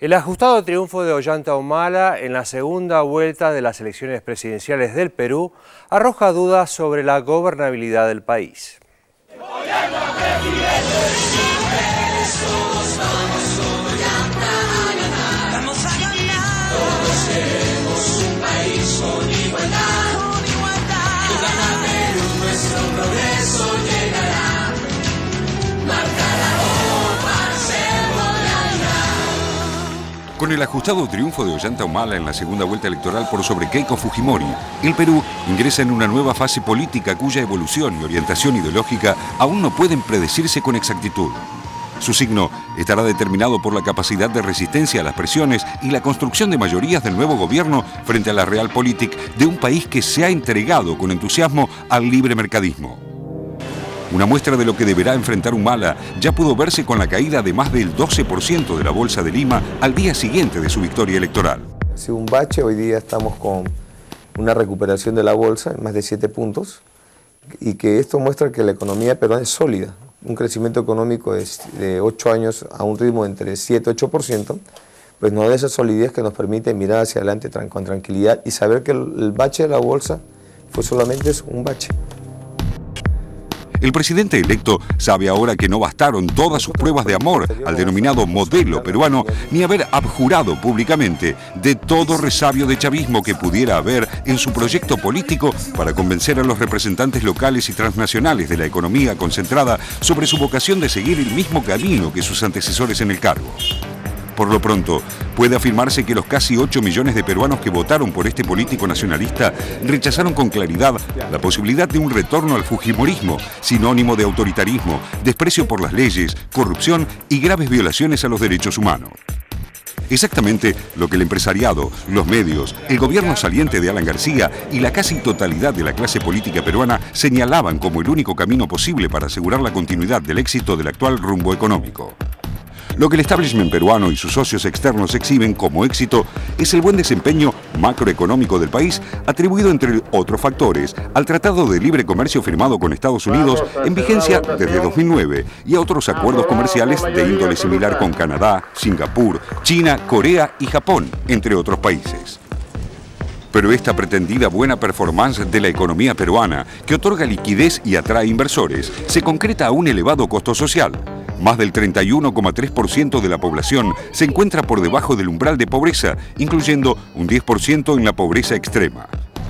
El ajustado triunfo de Ollanta Humala en la segunda vuelta de las elecciones presidenciales del Perú arroja dudas sobre la gobernabilidad del país. Con el ajustado triunfo de Ollanta Humala en la segunda vuelta electoral por sobre Keiko Fujimori, el Perú ingresa en una nueva fase política cuya evolución y orientación ideológica aún no pueden predecirse con exactitud. Su signo estará determinado por la capacidad de resistencia a las presiones y la construcción de mayorías del nuevo gobierno frente a la realpolitik de un país que se ha entregado con entusiasmo al libre mercadismo. Una muestra de lo que deberá enfrentar Humala ya pudo verse con la caída de más del 12% de la Bolsa de Lima al día siguiente de su victoria electoral. Ha sido un bache, hoy día estamos con una recuperación de la Bolsa en más de 7 puntos y que esto muestra que la economía peruana es sólida. Un crecimiento económico de 8 años a un ritmo de entre 7 y 8%, pues nos da esa solidez que nos permite mirar hacia adelante con tranquilidad y saber que el bache de la Bolsa fue solamente un bache. El presidente electo sabe ahora que no bastaron todas sus pruebas de amor al denominado modelo peruano, ni haber abjurado públicamente de todo resabio de chavismo que pudiera haber en su proyecto político para convencer a los representantes locales y transnacionales de la economía concentrada sobre su vocación de seguir el mismo camino que sus antecesores en el cargo. Por lo pronto, puede afirmarse que los casi 8 millones de peruanos que votaron por este político nacionalista rechazaron con claridad la posibilidad de un retorno al fujimorismo, sinónimo de autoritarismo, desprecio por las leyes, corrupción y graves violaciones a los derechos humanos. Exactamente lo que el empresariado, los medios, el gobierno saliente de Alan García y la casi totalidad de la clase política peruana señalaban como el único camino posible para asegurar la continuidad del éxito del actual rumbo económico. Lo que el establishment peruano y sus socios externos exhiben como éxito es el buen desempeño macroeconómico del país, atribuido, entre otros factores, al Tratado de Libre Comercio firmado con Estados Unidos en vigencia desde 2009 y a otros acuerdos comerciales de índole similar con Canadá, Singapur, China, Corea y Japón, entre otros países. Pero esta pretendida buena performance de la economía peruana, que otorga liquidez y atrae inversores, se concreta a un elevado costo social. Más del 31,3% de la población se encuentra por debajo del umbral de pobreza, incluyendo un 10% en la pobreza extrema.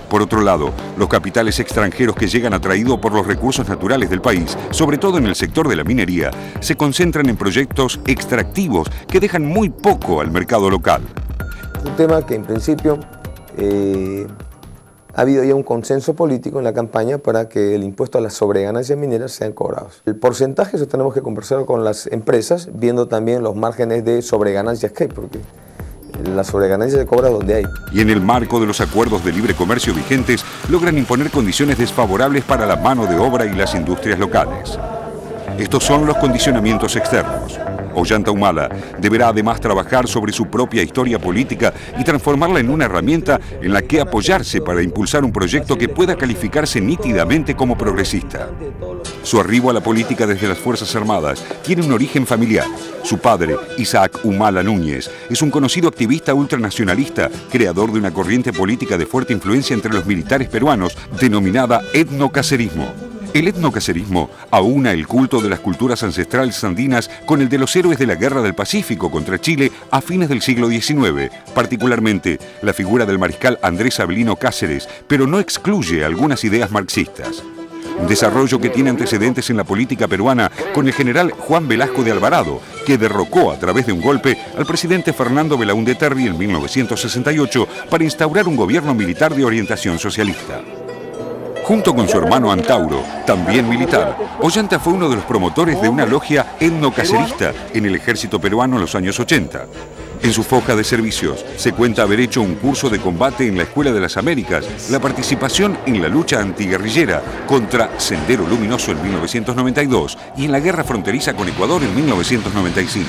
Por otro lado, los capitales extranjeros que llegan atraídos por los recursos naturales del país, sobre todo en el sector de la minería, se concentran en proyectos extractivos que dejan muy poco al mercado local. Un tema que en principio ha habido ya un consenso político en la campaña para que el impuesto a las sobreganancias mineras sean cobrados. El porcentaje eso tenemos que conversar con las empresas, viendo también los márgenes de sobreganancias que hay, porque la sobreganancia se cobra donde hay. Y en el marco de los acuerdos de libre comercio vigentes, logran imponer condiciones desfavorables para la mano de obra y las industrias locales. Estos son los condicionamientos externos. Ollanta Humala deberá además trabajar sobre su propia historia política y transformarla en una herramienta en la que apoyarse para impulsar un proyecto que pueda calificarse nítidamente como progresista. Su arribo a la política desde las Fuerzas Armadas tiene un origen familiar. Su padre, Isaac Humala Núñez, es un conocido activista ultranacionalista, creador de una corriente política de fuerte influencia entre los militares peruanos, denominada etnocacerismo. El etnocacerismo aúna el culto de las culturas ancestrales andinas con el de los héroes de la Guerra del Pacífico contra Chile a fines del siglo XIX, particularmente la figura del mariscal Andrés Avelino Cáceres, pero no excluye algunas ideas marxistas. Un desarrollo que tiene antecedentes en la política peruana con el general Juan Velasco de Alvarado, que derrocó a través de un golpe al presidente Fernando Belaúnde Terry en 1968 para instaurar un gobierno militar de orientación socialista. Junto con su hermano Antauro, también militar, Ollanta fue uno de los promotores de una logia etnocacerista en el ejército peruano en los años 80. En su foja de servicios se cuenta haber hecho un curso de combate en la Escuela de las Américas, la participación en la lucha antiguerrillera contra Sendero Luminoso en 1992 y en la guerra fronteriza con Ecuador en 1995.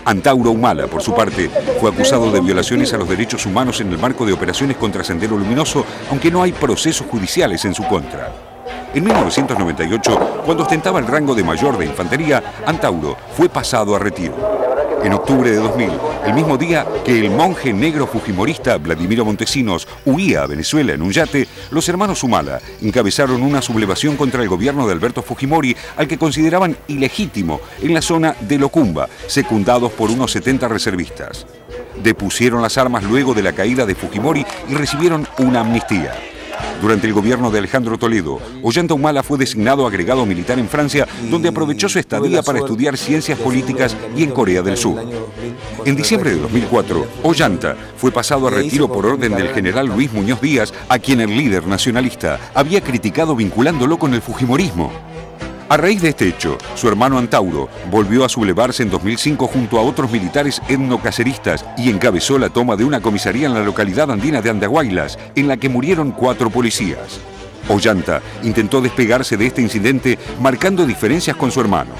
Antauro Humala, por su parte, fue acusado de violaciones a los derechos humanos en el marco de operaciones contra Sendero Luminoso, aunque no hay procesos judiciales en su contra. En 1998, cuando ostentaba el rango de mayor de infantería, Antauro fue pasado a retiro. En octubre de 2000, el mismo día que el monje negro fujimorista Vladimiro Montesinos huía a Venezuela en un yate, los hermanos Humala encabezaron una sublevación contra el gobierno de Alberto Fujimori, al que consideraban ilegítimo, en la zona de Locumba, secundados por unos 70 reservistas. Depusieron las armas luego de la caída de Fujimori y recibieron una amnistía. Durante el gobierno de Alejandro Toledo, Ollanta Humala fue designado agregado militar en Francia, donde aprovechó su estadía para estudiar ciencias políticas y en Corea del Sur. En diciembre de 2004, Ollanta fue pasado a retiro por orden del general Luis Muñoz Díaz, a quien el líder nacionalista había criticado vinculándolo con el fujimorismo. A raíz de este hecho, su hermano Antauro volvió a sublevarse en 2005 junto a otros militares etnocaceristas y encabezó la toma de una comisaría en la localidad andina de Andahuaylas, en la que murieron 4 policías. Ollanta intentó despegarse de este incidente marcando diferencias con su hermano.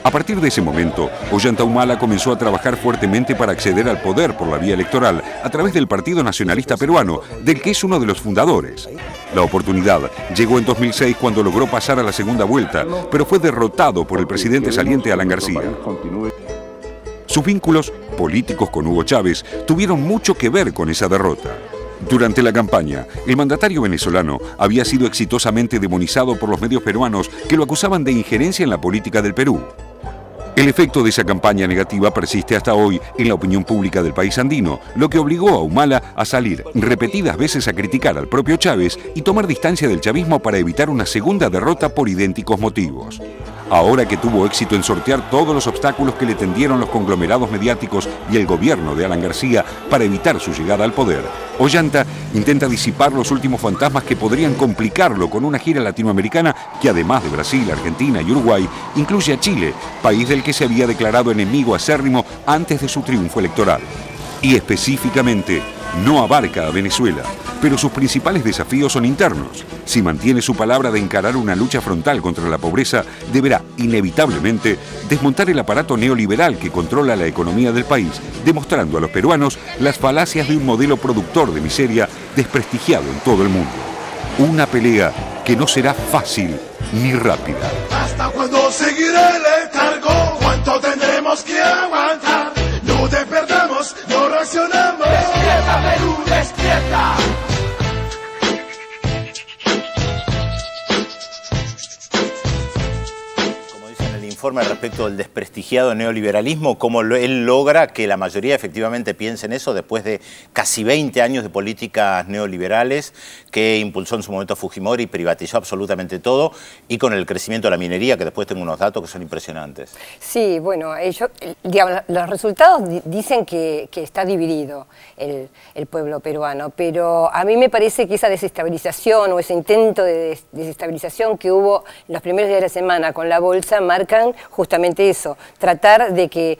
A partir de ese momento, Ollanta Humala comenzó a trabajar fuertemente para acceder al poder por la vía electoral a través del Partido Nacionalista Peruano, del que es uno de los fundadores. La oportunidad llegó en 2006 cuando logró pasar a la segunda vuelta, pero fue derrotado por el presidente saliente Alan García. Sus vínculos políticos con Hugo Chávez tuvieron mucho que ver con esa derrota. Durante la campaña, el mandatario venezolano había sido exitosamente demonizado por los medios peruanos que lo acusaban de injerencia en la política del Perú. El efecto de esa campaña negativa persiste hasta hoy en la opinión pública del país andino, lo que obligó a Humala a salir repetidas veces a criticar al propio Chávez y tomar distancia del chavismo para evitar una segunda derrota por idénticos motivos. Ahora que tuvo éxito en sortear todos los obstáculos que le tendieron los conglomerados mediáticos y el gobierno de Alan García para evitar su llegada al poder, Ollanta intenta disipar los últimos fantasmas que podrían complicarlo con una gira latinoamericana que, además de Brasil, Argentina y Uruguay, incluye a Chile, país del que se había declarado enemigo acérrimo antes de su triunfo electoral. Y específicamente, no abarca a Venezuela, pero sus principales desafíos son internos. Si mantiene su palabra de encarar una lucha frontal contra la pobreza, deberá inevitablemente desmontar el aparato neoliberal que controla la economía del país, demostrando a los peruanos las falacias de un modelo productor de miseria desprestigiado en todo el mundo. Una pelea que no será fácil ni rápida. ¿Hasta cuándo seguirá el letargo? ¿Cuánto tendremos que aguantar? No despertamos, no reaccionamos. ¡Despierta, Perú, despierta! Informe respecto del desprestigiado neoliberalismo, cómo él logra que la mayoría efectivamente piense en eso después de casi 20 años de políticas neoliberales que impulsó en su momento Fujimori y privatizó absolutamente todo, y con el crecimiento de la minería, que después tengo unos datos que son impresionantes. Sí, bueno, digamos, los resultados dicen que está dividido el pueblo peruano, pero a mí me parece que esa desestabilización o ese intento de desestabilización que hubo en los primeros días de la semana con la bolsa marcan justamente eso, tratar de que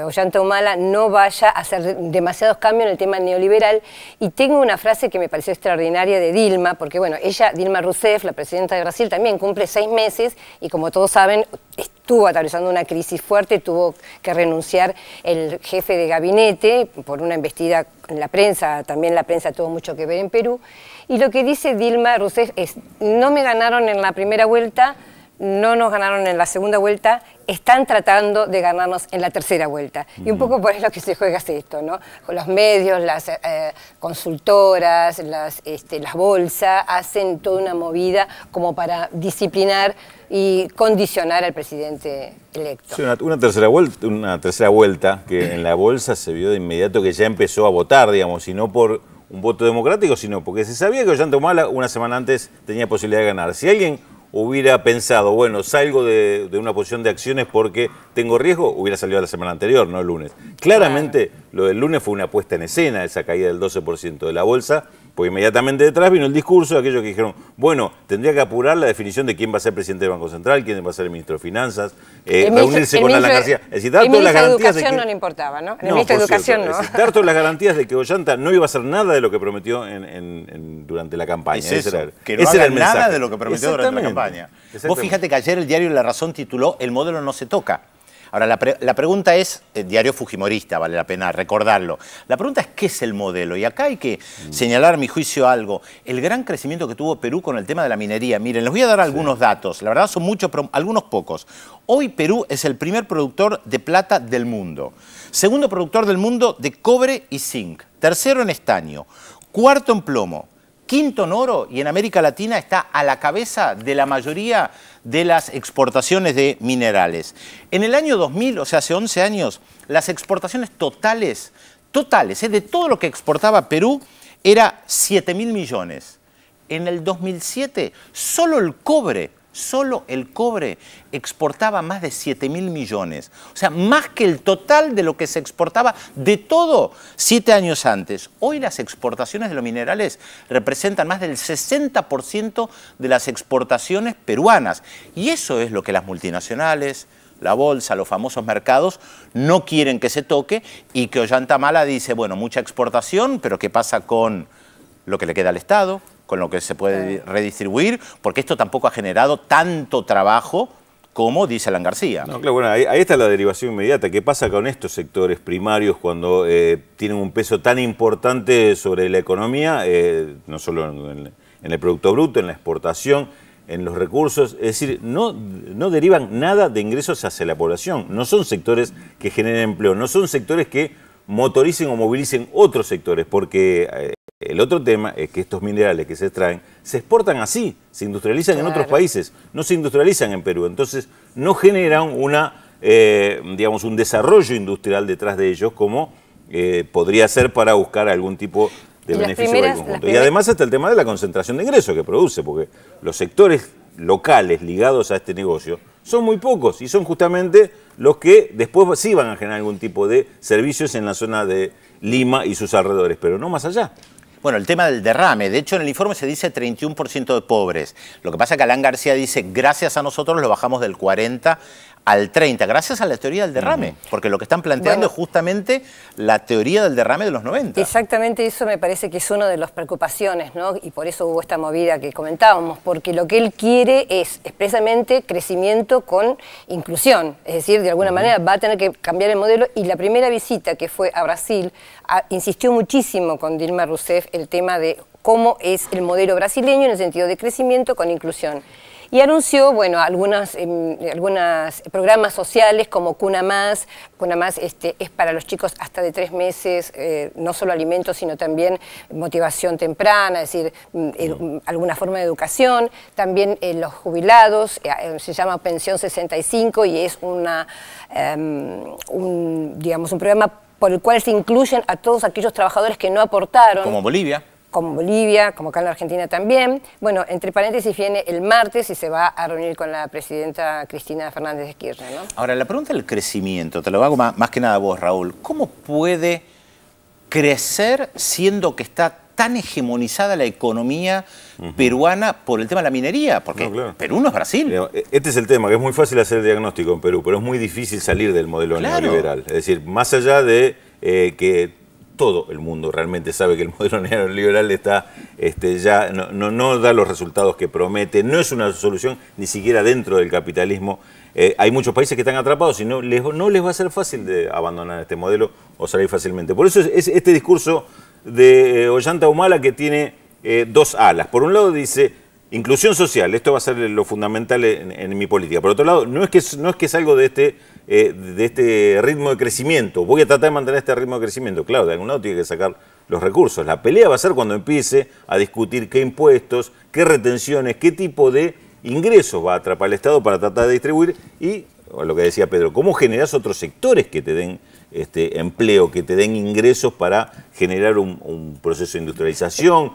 Ollanta Humala no vaya a hacer demasiados cambios en el tema neoliberal. Y tengo una frase que me pareció extraordinaria de Dilma, porque bueno, Dilma Rousseff, la presidenta de Brasil, también cumple 6 meses y, como todos saben, estuvo atravesando una crisis fuerte, tuvo que renunciar el jefe de gabinete por una embestida en la prensa, también la prensa tuvo mucho que ver en Perú. Y lo que dice Dilma Rousseff es: no me ganaron en la primera vuelta, no nos ganaron en la segunda vuelta, están tratando de ganarnos en la tercera vuelta. Y un poco por eso que se juega esto, ¿no? Con los medios, las consultoras, las bolsas, hacen toda una movida como para disciplinar y condicionar al presidente electo. Sí, una tercera vuelta que en la bolsa se vio de inmediato que ya empezó a votar, digamos, y no por un voto democrático, sino porque se sabía que Ollanta Humala una semana antes tenía posibilidad de ganar. Si alguien hubiera pensado, bueno, salgo de una posición de acciones porque tengo riesgo, hubiera salido la semana anterior, no el lunes. Claramente, lo del lunes fue una puesta en escena, esa caída del 12% de la bolsa, porque inmediatamente detrás vino el discurso de aquellos que dijeron, bueno, tendría que apurar la definición de quién va a ser presidente del Banco Central, quién va a ser el ministro de Finanzas, reunirse con Alan García. Es decir, dar todas las garantías de que... no le importaba, ¿no? El ministro de Educación no. Dar todas las garantías de que Ollanta no iba a hacer nada de lo que prometió durante la campaña. Es eso, que no haga nada de lo que prometió durante la campaña. Vos fíjate que ayer el diario La Razón tituló "El modelo no se toca". Ahora, la pregunta es, diario fujimorista, vale la pena recordarlo. La pregunta es, ¿qué es el modelo? Y acá hay que señalar, a mi juicio, algo. El gran crecimiento que tuvo Perú con el tema de la minería. Miren, les voy a dar algunos datos. La verdad son muchos, pero algunos pocos. Hoy Perú es el primer productor de plata del mundo. Segundo productor del mundo de cobre y zinc. Tercero en estaño. Cuarto en plomo. Quinto en oro, y en América Latina está a la cabeza de la mayoría de las exportaciones de minerales. En el año 2000, o sea, hace 11 años, las exportaciones totales, de todo lo que exportaba Perú, era 7.000 millones. En el 2007, solo el cobre exportaba más de 7.000 millones. O sea, más que el total de lo que se exportaba de todo 7 años antes. Hoy las exportaciones de los minerales representan más del 60% de las exportaciones peruanas. Y eso es lo que las multinacionales, la bolsa, los famosos mercados, no quieren que se toque, y que Ollanta Humala dice, bueno, mucha exportación, pero ¿qué pasa con lo que le queda al Estado? Con lo que se puede redistribuir, porque esto tampoco ha generado tanto trabajo como dice Alan García. No, claro, bueno, ahí está la derivación inmediata. ¿Qué pasa con estos sectores primarios cuando tienen un peso tan importante sobre la economía, no solo en el Producto Bruto, en la exportación, en los recursos? Es decir, no derivan nada de ingresos hacia la población. No son sectores que generen empleo, no son sectores que motoricen o movilicen otros sectores, porque el otro tema es que estos minerales que se extraen se exportan así, se industrializan en otros países, no se industrializan en Perú. Entonces no generan digamos, un desarrollo industrial detrás de ellos como podría ser para buscar algún tipo de beneficio para el conjunto. Y además está el tema de la concentración de ingresos que produce, porque los sectores locales ligados a este negocio son muy pocos y son justamente los que después sí van a generar algún tipo de servicios en la zona de Lima y sus alrededores, pero no más allá. Bueno, el tema del derrame. De hecho, en el informe se dice 31% de pobres. Lo que pasa es que Alan García dice, gracias a nosotros lo bajamos del 40 al 30, gracias a la teoría del derrame. Porque lo que están planteando es justamente la teoría del derrame de los 90. Exactamente, eso me parece que es una de las preocupaciones, ¿no? Y por eso hubo esta movida que comentábamos, porque lo que él quiere es expresamente crecimiento con inclusión. Es decir, de alguna manera va a tener que cambiar el modelo, y la primera visita que fue a Brasil insistió muchísimo con Dilma Rousseff el tema de cómo es el modelo brasileño en el sentido de crecimiento con inclusión. Y anunció, bueno, algunos programas sociales como Cuna Más. Cuna Más es para los chicos hasta de 3 meses, no solo alimentos, sino también motivación temprana, es decir, alguna forma de educación. También los jubilados, se llama Pensión 65, y es digamos, un programa por el cual se incluyen a todos aquellos trabajadores que no aportaron. Como Bolivia. Como Bolivia, como acá en la Argentina también. Bueno, entre paréntesis, viene el martes y se va a reunir con la presidenta Cristina Fernández de Kirchner, ¿no? Ahora, la pregunta del crecimiento, te lo hago más que nada a vos, Raúl. ¿Cómo puede crecer siendo que está tan hegemonizada la economía peruana por el tema de la minería? Porque Perú no es Brasil. Este es el tema, que es muy fácil hacer el diagnóstico en Perú, pero es muy difícil salir del modelo neoliberal. Es decir, más allá de que todo el mundo realmente sabe que el modelo neoliberal está, ya no da los resultados que promete, no es una solución ni siquiera dentro del capitalismo. Hay muchos países que están atrapados y no les va a ser fácil de abandonar este modelo o salir fácilmente. Por eso es este discurso de Ollanta Humala que tiene dos alas. Por un lado dice inclusión social, esto va a ser lo fundamental en mi política. Por otro lado, no es que salgo de este ritmo de crecimiento, voy a tratar de mantener este ritmo de crecimiento. Claro, de algún lado tiene que sacar los recursos. La pelea va a ser cuando empiece a discutir qué impuestos, qué retenciones, qué tipo de ingresos va a atrapar el Estado para tratar de distribuir, y lo que decía Pedro, cómo generas otros sectores que te den empleo, que te den ingresos para generar un proceso de industrialización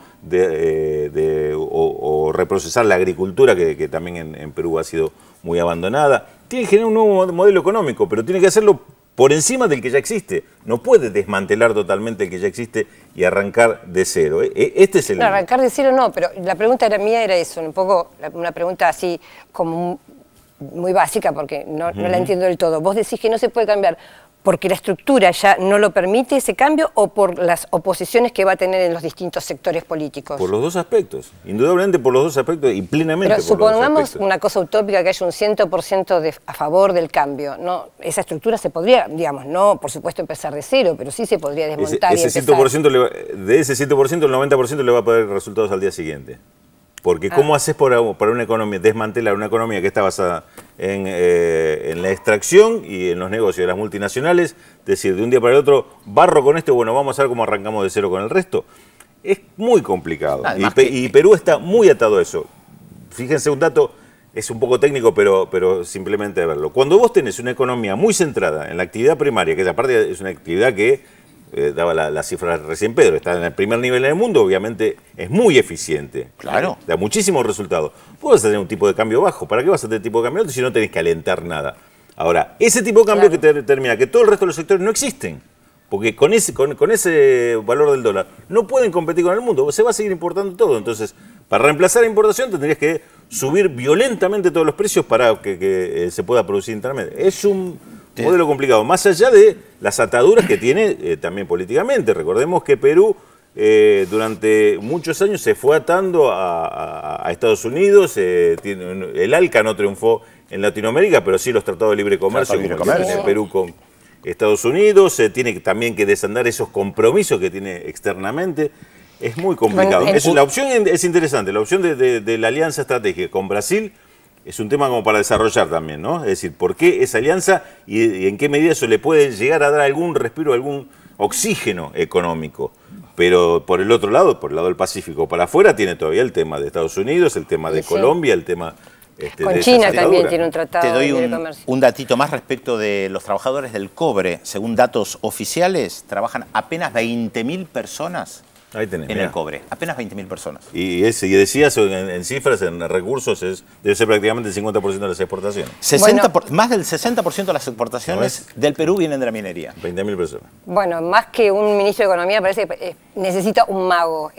o reprocesar la agricultura, que también en Perú ha sido muy abandonada. Tiene que generar un nuevo modelo económico, pero tiene que hacerlo por encima del que ya existe. No puede desmantelar totalmente el que ya existe y arrancar de cero. Este es el... No, arrancar de cero no, pero la pregunta mía era eso, un poco una pregunta así como muy básica, porque no la entiendo del todo. Vos decís que no se puede cambiar porque la estructura ya no lo permite ese cambio o por las oposiciones que va a tener en los distintos sectores políticos? Por los dos aspectos, indudablemente por los dos aspectos y plenamente Pero por los dos supongamos aspectos. una cosa utópica, que haya un 100% a favor del cambio, ¿no? Esa estructura se podría, digamos, no por supuesto empezar de cero, pero sí se podría desmontar y empezar. 100% de ese 100%, el 90% le va a poder resultados al día siguiente. Porque ¿cómo haces para una economía, desmantelar una economía que está basada en la extracción y en los negocios de las multinacionales? Decir, de un día para el otro, barro con esto, bueno, vamos a ver cómo arrancamos de cero con el resto. Es muy complicado. Y Perú está muy atado a eso. Fíjense un dato, es un poco técnico, pero simplemente verlo. Cuando vos tenés una economía muy centrada en la actividad primaria, que aparte es una actividad que daba la cifra recién Pedro, está en el primer nivel en el mundo, obviamente es muy eficiente. Claro. Da muchísimos resultados. Vos vas a tener un tipo de cambio bajo. ¿Para qué vas a tener tipo de cambio alto si no tenés que alentar nada? Ahora, ese tipo de cambio que te determina que todo el resto de los sectores no existen. Porque con ese valor del dólar no pueden competir con el mundo. Se va a seguir importando todo. Entonces, para reemplazar la importación tendrías que subir violentamente todos los precios para que se pueda producir internamente. Es un modelo complicado, más allá de las ataduras que tiene también políticamente. Recordemos que Perú durante muchos años se fue atando a Estados Unidos, el ALCA no triunfó en Latinoamérica, pero sí los tratados de libre comercio, como tiene Perú con Estados Unidos, tiene también que desandar esos compromisos que tiene externamente. Es muy complicado. Bueno, la opción es interesante, la opción de la alianza estratégica con Brasil es un tema como para desarrollar también, ¿no? Es decir, ¿por qué esa alianza y en qué medida eso le puede llegar a dar algún respiro, algún oxígeno económico? Pero por el otro lado, por el lado del Pacífico, para afuera tiene todavía el tema de Estados Unidos, el tema de Colombia, el tema con China también tiene un tratado de libre comercio. Un datito más respecto de los trabajadores del cobre. Según datos oficiales, trabajan apenas 20.000 personas. Ahí tenés, en el cobre, apenas 20.000 personas. Y decías en cifras, en recursos, debe ser prácticamente el 50% de las exportaciones. Más del 60% de las exportaciones del Perú vienen de la minería. 20.000 personas. Bueno, más que un ministro de Economía, parece que necesita un mago.